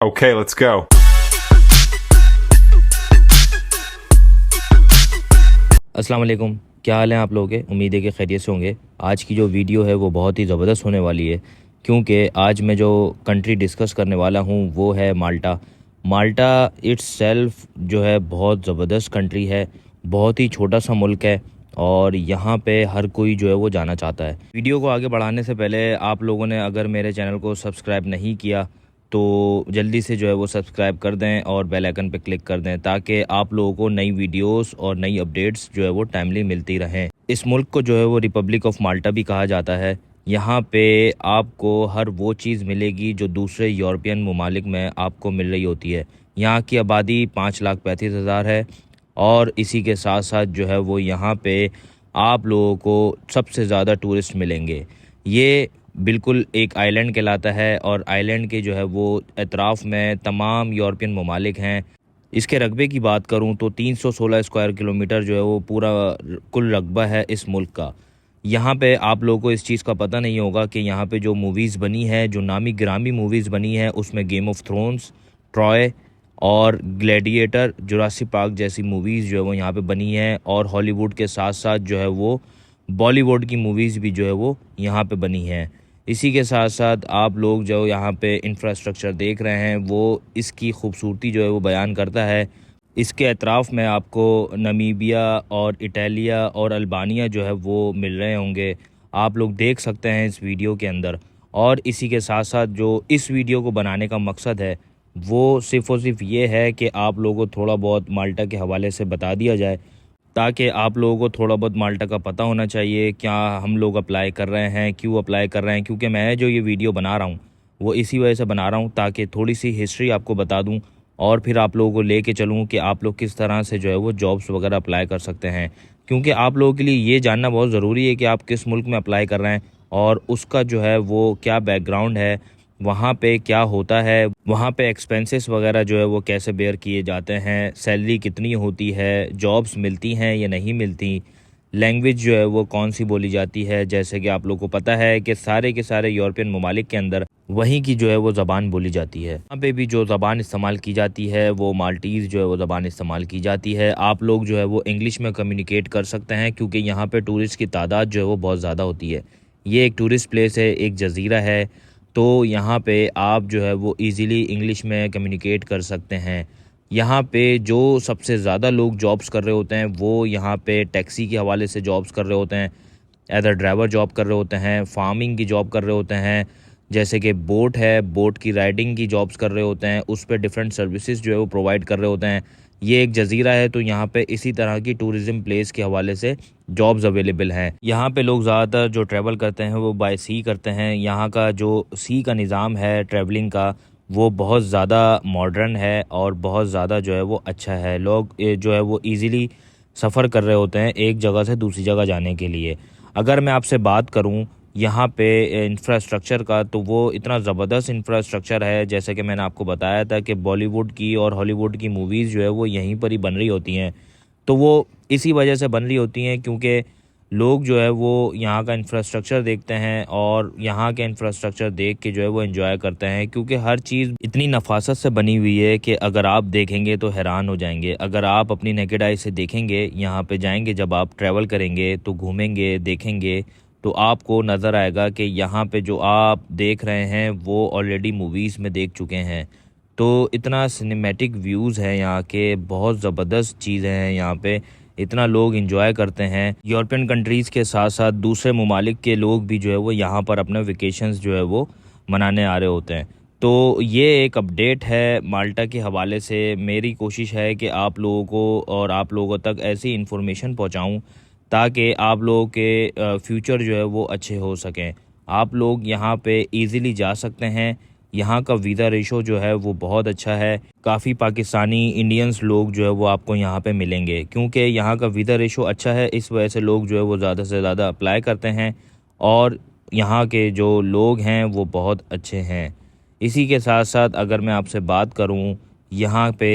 Okay, let's go. अस्सलाम वालेकुम। क्या हाल है आप लोगों के? उम्मीद है कि खैरियत से होंगे। आज की जो वीडियो है वो बहुत ही ज़बरदस्त होने वाली है, क्योंकि आज मैं जो कंट्री डिस्कस करने वाला हूँ वो है माल्टा। माल्टा इट्स सेल्फ जो है बहुत ज़बरदस्त कंट्री है, बहुत ही छोटा सा मुल्क है और यहाँ पे हर कोई जो है वो जाना चाहता है। वीडियो को आगे बढ़ाने से पहले आप लोगों ने अगर मेरे चैनल को सब्सक्राइब नहीं किया तो जल्दी से जो है वो सब्सक्राइब कर दें और बेल आइकन पे क्लिक कर दें, ताकि आप लोगों को नई वीडियोस और नई अपडेट्स जो है वो टाइमली मिलती रहें। इस मुल्क को जो है वो रिपब्लिक ऑफ माल्टा भी कहा जाता है। यहाँ पे आपको हर वो चीज़ मिलेगी जो दूसरे यूरोपियन ममालिक में आपको मिल रही होती है। यहाँ की आबादी 5,35,000 है और इसी के साथ साथ जो है वो यहाँ पे आप लोगों को सबसे ज़्यादा टूरिस्ट मिलेंगे। ये बिल्कुल एक आइलैंड कहलाता है और आइलैंड के जो है वो अतराफ़ में तमाम यूरोपियन ममालिक हैं। इसके रकबे की बात करूं तो 316 स्क्वायर किलोमीटर जो है वो पूरा कुल रकबा है इस मुल्क का। यहाँ पे आप लोगों को इस चीज़ का पता नहीं होगा कि यहाँ पे जो मूवीज़ बनी है, जो नामी गिरामी मूवीज़ बनी है, उसमें गेम ऑफ थ्रोन्स, ट्रॉय और ग्लैडिएटर, जुरासिक पार्क जैसी मूवीज़ जो है वो यहाँ पे बनी है। और हॉलीवुड के साथ साथ जो है वो बॉलीवुड की मूवीज़ भी जो है वो यहाँ पे बनी हैं। इसी के साथ साथ आप लोग जो यहाँ पे इंफ्रास्ट्रक्चर देख रहे हैं वो इसकी खूबसूरती जो है वो बयान करता है। इसके अतराफ़ में आपको नमीबिया और इटालिया और अल्बानिया जो है वो मिल रहे होंगे, आप लोग देख सकते हैं इस वीडियो के अंदर। और इसी के साथ साथ जो इस वीडियो को बनाने का मकसद है वो सिर्फ़ और सिर्फ ये है कि आप लोगों को थोड़ा बहुत माल्टा के हवाले से बता दिया जाए, ताकि आप लोगों को थोड़ा बहुत माल्टा का पता होना चाहिए। क्या हम लोग अप्लाई कर रहे हैं, क्यों अप्लाई कर रहे हैं, क्योंकि मैं जो ये वीडियो बना रहा हूँ वो इसी वजह से बना रहा हूँ ताकि थोड़ी सी हिस्ट्री आपको बता दूँ और फिर आप लोगों को लेके चलूँ कि आप लोग किस तरह से जो है वो जॉब्स वगैरह अप्लाई कर सकते हैं। क्योंकि आप लोगों के लिए ये जानना बहुत ज़रूरी है कि आप किस मुल्क में अप्लाई कर रहे हैं और उसका जो है वो क्या बैकग्राउंड है, वहाँ पे क्या होता है, वहाँ पे एक्सपेंसेस वगैरह जो है वो कैसे बेयर किए जाते हैं, सैलरी कितनी होती है, जॉब्स मिलती हैं या नहीं मिलती, लैंग्वेज जो है वो कौन सी बोली जाती है। जैसे कि आप लोग को पता है कि सारे के सारे यूरोपियन ममालिक के अंदर वहीं की जो है वो ज़बान बोली जाती है। यहाँ पे भी जो ज़बान इस्तेमाल की जाती है वो माल्टीज़ जो है वो ज़बान इस्तेमाल की जाती है। आप लोग जो है वो इंग्लिश में कम्युनिकेट कर सकते हैं क्योंकि यहाँ पे टूरिस्ट की तादाद जो है वो बहुत ज़्यादा होती है। ये एक टूरिस्ट प्लेस है, एक जजीरा है, तो यहाँ पे आप जो है वो इजीली इंग्लिश में कम्युनिकेट कर सकते हैं। यहाँ पे जो सबसे ज़्यादा लोग जॉब्स कर रहे होते हैं वो यहाँ पे टैक्सी के हवाले से जॉब्स कर रहे होते हैं, एज अ ड्राइवर जॉब कर रहे होते हैं, फार्मिंग की जॉब कर रहे होते हैं, जैसे कि बोट है, बोट की राइडिंग की जॉब्स कर रहे होते हैं, उस पर डिफरेंट सर्विसेज जो है वो प्रोवाइड कर रहे होते हैं। ये एक जजीरा है तो यहाँ पे इसी तरह की टूरिज़म प्लेस के हवाले से जॉब्स अवेलेबल हैं। यहाँ पे लोग ज़्यादातर जो ट्रैवल करते हैं वो बाय सी करते हैं। यहाँ का जो सी का निज़ाम है ट्रैवलिंग का वो बहुत ज़्यादा मॉडर्न है और बहुत ज़्यादा जो है वो अच्छा है। लोग जो है वो इजीली सफ़र कर रहे होते हैं एक जगह से दूसरी जगह जाने के लिए। अगर मैं आपसे बात करूं यहाँ पे इंफ्रास्ट्रक्चर का, तो वो इतना ज़बरदस्त इंफ्रास्ट्रक्चर है। जैसे कि मैंने आपको बताया था कि बॉलीवुड की और हॉलीवुड की मूवीज़ जो है वो यहीं पर ही बन रही होती हैं, तो वो इसी वजह से बन रही होती हैं क्योंकि लोग जो है वो यहाँ का इंफ्रास्ट्रक्चर देखते हैं और यहाँ के इंफ्रास्ट्रक्चर देख के जो है वो एंजॉय करते हैं। क्योंकि हर चीज़ इतनी नफासत से बनी हुई है कि अगर आप देखेंगे तो हैरान हो जाएंगे। अगर आप अपनी नेकेड आई से देखेंगे, यहाँ पे जाएंगे, जब आप ट्रैवल करेंगे तो घूमेंगे देखेंगे तो आपको नज़र आएगा कि यहाँ पे जो आप देख रहे हैं वो ऑलरेडी मूवीज़ में देख चुके हैं। तो इतना सिनेमैटिक व्यूज़ हैं यहाँ के, बहुत ज़बरदस्त चीज़ें हैं यहाँ पे, इतना लोग इंजॉय करते हैं। यूरोपियन कंट्रीज़ के साथ साथ दूसरे ममालिक के लोग भी जो है वो यहाँ पर अपने वेकेशंस जो है वो मनाने आ रहे होते हैं। तो ये एक अपडेट है माल्टा के हवाले से। मेरी कोशिश है कि आप लोगों को और आप लोगों तक ऐसी इन्फॉर्मेशन पहुँचाऊँ ताकि आप लोगों के फ्यूचर जो है वो अच्छे हो सकें। आप लोग यहाँ पे इजीली जा सकते हैं। यहाँ का वीज़ा रेशो जो है वो बहुत अच्छा है। काफ़ी पाकिस्तानी इंडियंस लोग जो है वो आपको यहाँ पे मिलेंगे क्योंकि यहाँ का वीज़ा रेशो अच्छा है। इस वजह से लोग जो है वो ज़्यादा से ज़्यादा अप्लाई करते हैं और यहाँ के जो लोग हैं वो बहुत अच्छे हैं। इसी के साथ साथ अगर मैं आपसे बात करूँ यहाँ पे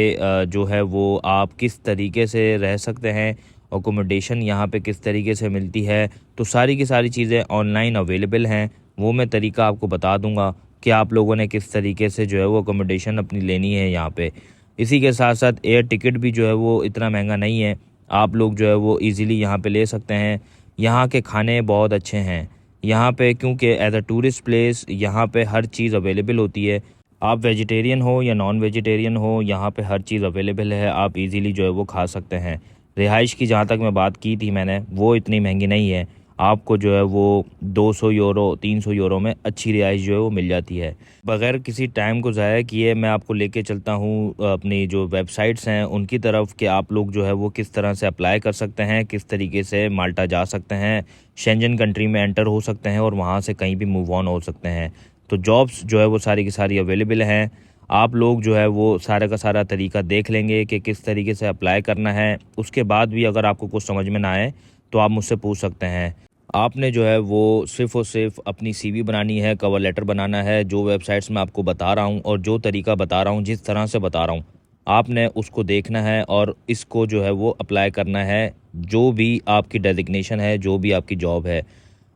जो है वो आप किस तरीके से रह सकते हैं, अकोमोडेशन यहाँ पे किस तरीके से मिलती है, तो सारी की सारी चीज़ें ऑनलाइन अवेलेबल हैं। वो मैं तरीका आपको बता दूंगा। कि आप लोगों ने किस तरीके से जो है वो अकोमोडेशन अपनी लेनी है यहाँ पे। इसी के साथ साथ एयर टिकट भी जो है वो इतना महंगा नहीं है, आप लोग जो है वो इजीली यहाँ पे ले सकते हैं। यहाँ के खाने बहुत अच्छे हैं यहाँ पे, क्योंकि एज अ टूरिस्ट प्लेस यहाँ पे हर चीज़ अवेलेबल होती है। आप वेजिटेरियन हो या नॉन वेजिटेरियन हो, यहाँ पे हर चीज़ अवेलेबल है, आप इजीली जो है वो खा सकते हैं। रिहाइश की जहाँ तक मैं बात की थी मैंने, वो इतनी महंगी नहीं है, आपको जो है वो 200 यूरो 300 यूरो में अच्छी रिहाइश जो है वो मिल जाती है। बगैर किसी टाइम को ज़ाया किए मैं आपको लेके चलता हूँ अपनी जो वेबसाइट्स हैं उनकी तरफ, कि आप लोग जो है वो किस तरह से अप्लाई कर सकते हैं, किस तरीके से माल्टा जा सकते हैं, शेंजन कंट्री में एंटर हो सकते हैं और वहाँ से कहीं भी मूव ऑन हो सकते हैं। तो जॉब्स जो है वो सारी की सारी अवेलेबल हैं। आप लोग जो है वो सारा का सारा तरीका देख लेंगे कि किस तरीके से अप्लाई करना है। उसके बाद भी अगर आपको कुछ समझ में ना आए तो आप मुझसे पूछ सकते हैं। आपने जो है वो सिर्फ़ और सिर्फ अपनी सीवी बनानी है, कवर लेटर बनाना है। जो वेबसाइट्स मैं आपको बता रहा हूँ और जो तरीका बता रहा हूँ, जिस तरह से बता रहा हूँ, आपने उसको देखना है और इसको जो है वो अप्लाई करना है। जो भी आपकी डेजिग्नेशन है, जो भी आपकी जॉब है,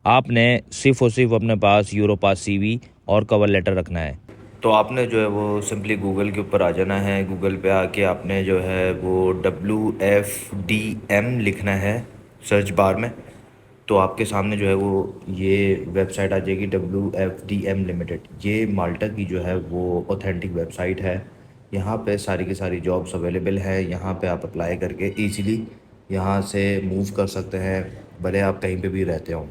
आपने सिर्फ़ और सिर्फ अपने पास यूरोपास सीवी और कवर लेटर रखना है। तो आपने जो है वो सिंपली गूगल के ऊपर आ जाना है। गूगल पे आके आपने जो है वो WFDM लिखना है सर्च बार में। तो आपके सामने जो है वो ये वेबसाइट आ जाएगी, WFDM लिमिटेड। ये माल्टा की जो है वो ऑथेंटिक वेबसाइट है। यहाँ पे सारी की सारी जॉब्स अवेलेबल है। यहाँ पे आप अप्लाई करके ईजीली यहाँ से मूव कर सकते हैं, भले आप कहीं पे भी रहते हो।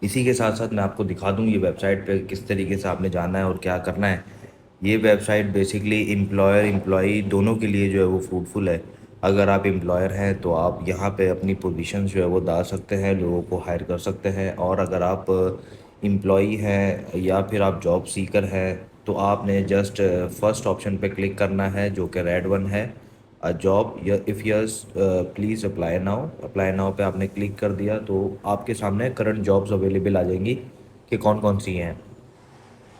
इसी के साथ साथ मैं आपको दिखा दूँ ये वेबसाइट पे किस तरीके से आपने जाना है और क्या करना है। ये वेबसाइट बेसिकली एम्प्लॉयर एम्प्लॉई दोनों के लिए जो है वो फ्रूटफुल है। अगर आप एम्प्लॉयर हैं तो आप यहाँ पे अपनी पोजीशन जो है वो डाल सकते हैं, लोगों को हायर कर सकते हैं। और अगर आप एम्प्लॉई हैं या फिर आप जॉब सीकर हैं तो आपने जस्ट फर्स्ट ऑप्शन पे क्लिक करना है जो कि रेड वन है, अ जॉब या if yes please apply now पे आपने क्लिक कर दिया तो आपके सामने करंट जॉब्स अवेलेबल आ जाएंगी कि कौन कौन सी हैं।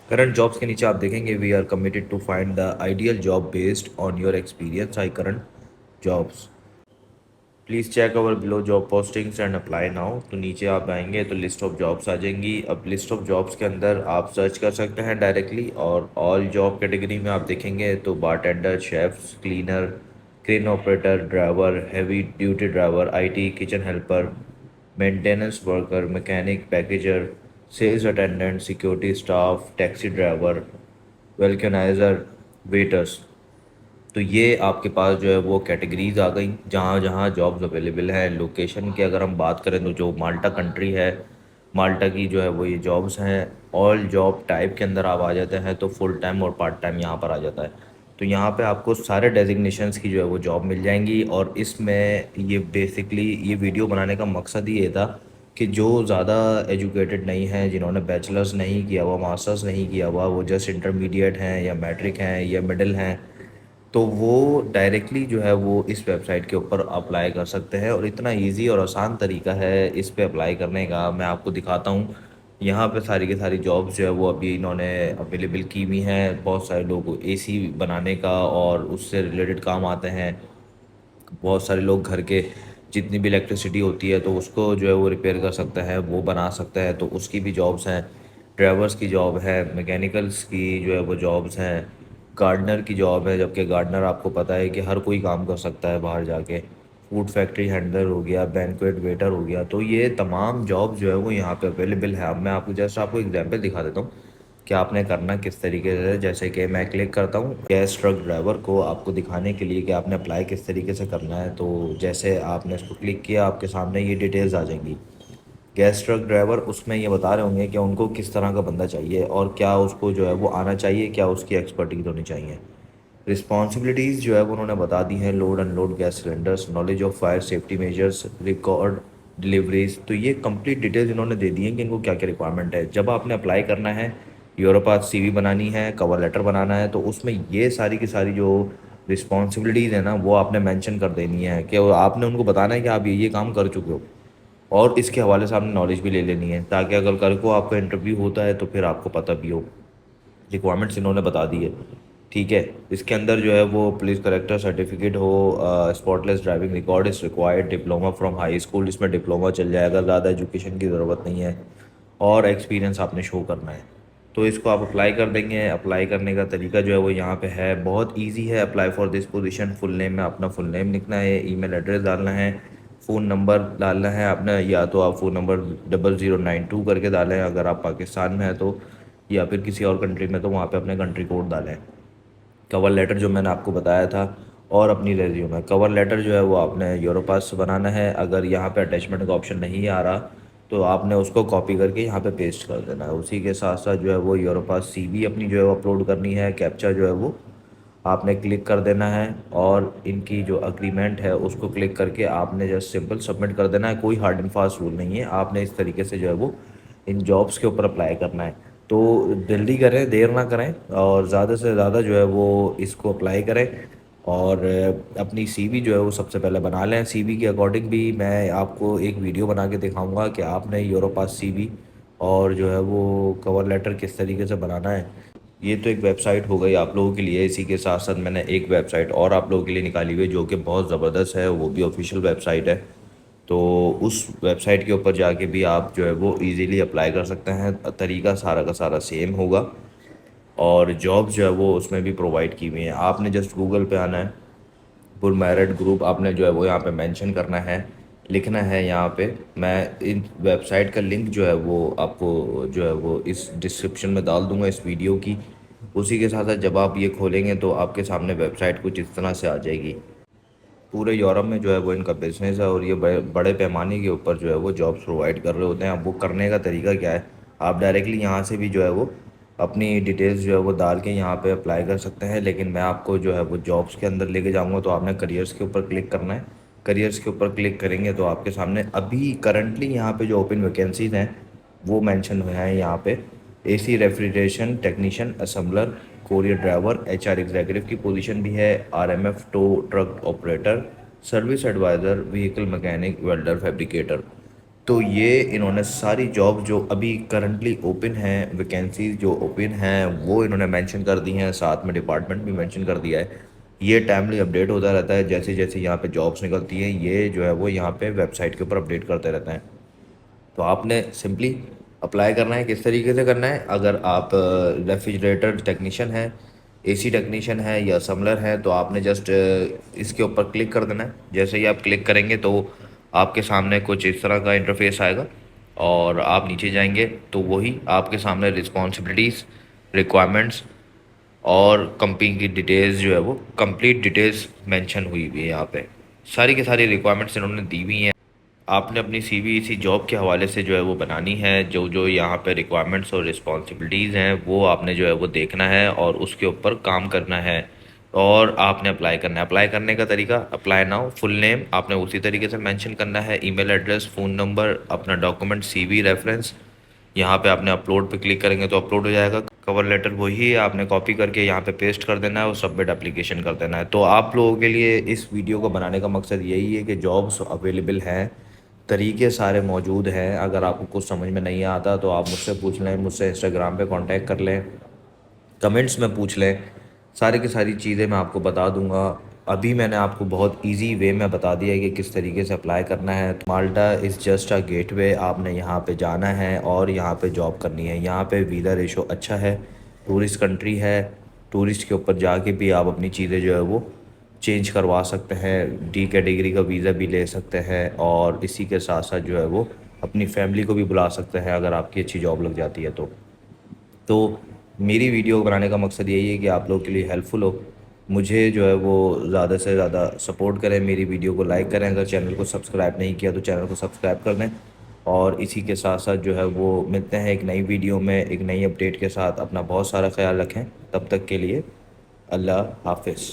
करंट जॉब्स के नीचे आप देखेंगे we are committed to find the ideal job based on your experience I current jobs, please check our below job postings and apply now. तो नीचे आप आएंगे तो लिस्ट ऑफ जॉब्स आ जाएंगी। अब लिस्ट ऑफ जॉब्स के अंदर आप सर्च कर सकते हैं डायरेक्टली, और ऑल जॉब कैटेगरी में आप देखेंगे तो bartender, chefs, cleaner, crane operator, driver, heavy duty driver, IT, kitchen helper, maintenance worker, mechanic, packager, sales attendant, security staff, taxi driver, vulcaniser, waiters. तो ये आपके पास जो है वो कैटेगरीज़ आ गई जहाँ जहाँ जॉब्स अवेलेबल हैं। लोकेशन की अगर हम बात करें तो जो माल्टा कंट्री है, माल्टा की जो है वो ये जॉब्स हैं। ऑल जॉब टाइप के अंदर आप आ जाते हैं तो फुल टाइम और पार्ट टाइम यहाँ पर आ जाता है। तो यहाँ पे आपको सारे डेजिग्नेशंस की जो है वो जॉब मिल जाएंगी। और इसमें ये बेसिकली ये वीडियो बनाने का मकसद ही ये था कि जो ज़्यादा एजुकेटेड नहीं हैं, जिन्होंने बैचलर्स नहीं किया हुआ, मास्टर्स नहीं किया हुआ, वो जस्ट इंटरमीडिएट हैं या मैट्रिक हैं या मिडिल हैं, तो वो डायरेक्टली जो है वो इस वेबसाइट के ऊपर अप्लाई कर सकते हैं। और इतना इजी और आसान तरीका है इस पे अप्लाई करने का, मैं आपको दिखाता हूँ। यहाँ पे सारी की सारी जॉब्स जो है वो अभी इन्होंने अवेलेबल की हुई हैं। बहुत सारे लोगों को AC बनाने का और उससे रिलेटेड काम आते हैं। बहुत सारे लोग घर के जितनी भी इलेक्ट्रिसिटी होती है तो उसको जो है वो रिपेयर कर सकते हैं, वो बना सकते हैं, तो उसकी भी जॉब्स हैं। ड्राइवर्स की जॉब है, मैकेनिकल्स की जो है वो जॉब्स हैं, गार्डनर की जॉब है, जबकि गार्डनर आपको पता है कि हर कोई काम कर सकता है बाहर जाके। फूड फैक्ट्री हैंडलर हो गया, बैंक्वेट वेटर हो गया, तो ये तमाम जॉब जो है वो यहाँ पे अवेलेबल है। अब मैं आपको जस्ट आपको एग्जांपल दिखा देता हूँ कि आपने करना किस तरीके से। जैसे कि मैं क्लिक करता हूँ गैस ट्रक ड्राइवर को आपको दिखाने के लिए कि आपने अप्लाई किस तरीके से करना है। तो जैसे आपने इसको क्लिक किया आपके सामने ये डिटेल्स आ जाएंगी। गैस ट्रक ड्राइवर उसमें ये बता रहे होंगे कि उनको किस तरह का बंदा चाहिए और क्या उसको जो है वो आना चाहिए, क्या उसकी एक्सपर्टीज होनी चाहिए। रिस्पॉन्सिबिलिटीज़ जो है वो उन्होंने बता दी हैं, load unload gas cylinders, knowledge of fire safety measures, record deliveries. तो ये कंप्लीट डिटेल्स इन्होंने दे दी हैं कि इनको क्या क्या रिक्वायरमेंट है। जब आपने अप्लाई करना है, यूरोपास CV बनानी है, कवर लेटर बनाना है, तो उसमें ये सारी की सारी जो रिस्पॉन्सिबिलिटीज़ है ना वो आपने मेंशन कर देनी है कि आपने उनको बताना है कि आप ये काम कर चुके हो। और इसके हवाले से आपने नॉलेज भी ले लेनी है ताकि अगर कल को आपका इंटरव्यू होता है तो फिर आपको पता भी हो। रिक्वायरमेंट्स इन्होंने बता दी है, ठीक है। इसके अंदर जो है वो पुलिस करेक्टर सर्टिफिकेट हो, spotless driving record is required, diploma from high school, इसमें डिप्लोमा चल जाएगा, ज़्यादा एजुकेशन की ज़रूरत नहीं है, और एक्सपीरियंस आपने शो करना है। तो इसको आप अप्लाई कर देंगे। अप्लाई करने का तरीका जो है वो यहाँ पे है, बहुत इजी है। Apply for this position, full name में अपना फुल नेम लिखना है, ईमेल एड्रेस डालना है, फ़ोन नंबर डालना है अपना, या तो आप फ़ोन नंबर 0092 करके डालें अगर आप पाकिस्तान में है तो, या फिर किसी और कंट्री में तो वहाँ पे अपने कंट्री कोड डालें। कवर लेटर जो मैंने आपको बताया था, और अपनी रेज्यूमे। कवर लेटर जो है वो आपने यूरोपास से बनाना है। अगर यहाँ पे अटैचमेंट का ऑप्शन नहीं आ रहा तो आपने उसको कॉपी करके यहाँ पे पेस्ट कर देना है। उसी के साथ साथ जो है वो यूरोपास सीवी अपनी जो है वो अपलोड करनी है। कैप्चा जो है वो आपने क्लिक कर देना है, और इनकी जो अग्रीमेंट है उसको क्लिक करके आपने जस्ट सिंपल सबमिट कर देना है। कोई हार्ड एंड फास्ट रूल नहीं है, आपने इस तरीके से जो है वो इन जॉब्स के ऊपर अप्लाई करना है। तो जल्दी करें, देर ना करें, और ज़्यादा से ज़्यादा जो है वो इसको अप्लाई करें। और अपनी सीवी जो है वो सबसे पहले बना लें। सीवी के अकॉर्डिंग भी मैं आपको एक वीडियो बना के दिखाऊंगा कि आपने यूरोपास सीवी और जो है वो कवर लेटर किस तरीके से बनाना है। ये तो एक वेबसाइट हो गई आप लोगों के लिए। इसी के साथ साथ मैंने एक वेबसाइट और आप लोगों के लिए निकाली हुई है जो कि बहुत ज़बरदस्त है, वो भी ऑफिशियल वेबसाइट है। तो उस वेबसाइट के ऊपर जाके भी आप जो है वो इजीली अप्लाई कर सकते हैं। तरीका सारा का सारा सेम होगा, और जॉब जो है वो उसमें भी प्रोवाइड की हुई है। आपने जस्ट गूगल पे आना है, फुल मैरिड ग्रुप आपने जो है वो यहाँ पे मेंशन करना है, लिखना है यहाँ पे। मैं इन वेबसाइट का लिंक जो है वो आपको जो है वो इस डिस्क्रिप्शन में डाल दूँगा इस वीडियो की। उसी के साथ साथ जब आप ये खोलेंगे तो आपके सामने वेबसाइट कुछ इस तरह से आ जाएगी। पूरे यूरोप में जो है वो इनका बिज़नेस है, और ये बड़े बड़े पैमाने के ऊपर जो है वो जॉब्स प्रोवाइड कर रहे होते हैं। अब वो करने का तरीका क्या है, आप डायरेक्टली यहाँ से भी जो है वो अपनी डिटेल्स जो है वो डाल के यहाँ पे अप्लाई कर सकते हैं। लेकिन मैं आपको जो है वो जॉब्स के अंदर लेके जाऊँगा। तो आपने करियर्स के ऊपर क्लिक करना है। करियर्स के ऊपर क्लिक करेंगे तो आपके सामने अभी करंटली यहाँ पे जो ओपन वैकेंसीज़ हैं वो मेंशन हुए हैं यहाँ पे। AC refrigeration technician, assembler, courier driver, HR executive की पोजीशन भी है, RMF tow truck operator, service adviser, vehicle mechanic, welder, fabricator. तो ये इन्होंने सारी जॉब जो अभी करंटली ओपन हैं, वैकेंसीज जो ओपन हैं वो इन्होंने मेंशन कर दी हैं। साथ में डिपार्टमेंट भी मेंशन कर दिया है। ये टाइमली अपडेट होता रहता है, जैसे जैसे यहाँ पे जॉब्स निकलती हैं ये जो है वो यहाँ पे वेबसाइट के ऊपर अपडेट करते रहते हैं। तो आपने सिंपली अप्लाई करना है। किस तरीके से करना है, अगर आप रेफ्रिजरेटर टेक्नीशियन है, एसी टेक्नीशियन है या असम्बलर है, तो आपने जस्ट इसके ऊपर क्लिक कर देना है। जैसे ही आप क्लिक करेंगे तो आपके सामने कुछ इस तरह का इंटरफेस आएगा, और आप नीचे जाएंगे तो वही आपके सामने रिस्पॉन्सिबिलिटीज़, रिक्वायरमेंट्स और कंपनी की डिटेल्स जो है वो कंप्लीट डिटेल्स मेंशन हुई हुई है। यहाँ पे सारी की सारी रिक्वायरमेंट्स इन्होंने दी हुई हैं। आपने अपनी सीवी इसी जॉब के हवाले से जो है वो बनानी है। जो जो यहाँ पे रिक्वायरमेंट्स और रिस्पॉन्सिबिलिटीज़ हैं वो आपने जो है वो देखना है और उसके ऊपर काम करना है, और आपने अप्लाई करना है। अप्लाई करने का तरीका, अप्लाई नाउ, फुल नेम आपने उसी तरीके से मेंशन करना है, ईमेल एड्रेस, फ़ोन नंबर, अपना डॉक्यूमेंट, सीवी रेफरेंस। यहाँ पे आपने अपलोड पे क्लिक करेंगे तो अपलोड हो जाएगा। कवर लेटर वही है, आपने कॉपी करके यहाँ पे पेस्ट कर देना है और सबमिट एप्लीकेशन कर देना है। तो आप लोगों के लिए इस वीडियो को बनाने का मकसद यही है कि जॉब्स अवेलेबल हैं, तरीके सारे मौजूद हैं। अगर आपको कुछ समझ में नहीं आता तो आप मुझसे पूछ लें, मुझसे इंस्टाग्राम पे कांटेक्ट कर लें, कमेंट्स में पूछ लें। सारी की सारी चीज़ें मैं आपको बता दूंगा। अभी मैंने आपको बहुत इजी वे में बता दिया है कि किस तरीके से अप्लाई करना है। तो माल्टा इज़ जस्ट अ गेटवे, आपने यहाँ पे जाना है और यहाँ पे जॉब करनी है। यहाँ पे वीज़ा रेशो अच्छा है, टूरिस्ट कंट्री है। टूरिस्ट के ऊपर जाके भी आप अपनी चीज़ें जो है वो चेंज करवा सकते हैं, डी कैटेगरी का वीज़ा भी ले सकते हैं, और इसी के साथ साथ जो है वो अपनी फैमिली को भी बुला सकते हैं अगर आपकी अच्छी जॉब लग जाती है तो मेरी वीडियो बनाने का मकसद यही है कि आप लोग के लिए हेल्पफुल हो। मुझे जो है वो ज़्यादा से ज़्यादा सपोर्ट करें, मेरी वीडियो को लाइक करें, अगर चैनल को सब्सक्राइब नहीं किया तो चैनल को सब्सक्राइब कर दें। और इसी के साथ साथ जो है वो मिलते हैं एक नई वीडियो में एक नई अपडेट के साथ। अपना बहुत सारा ख्याल रखें, तब तक के लिए अल्लाह हाफिज़।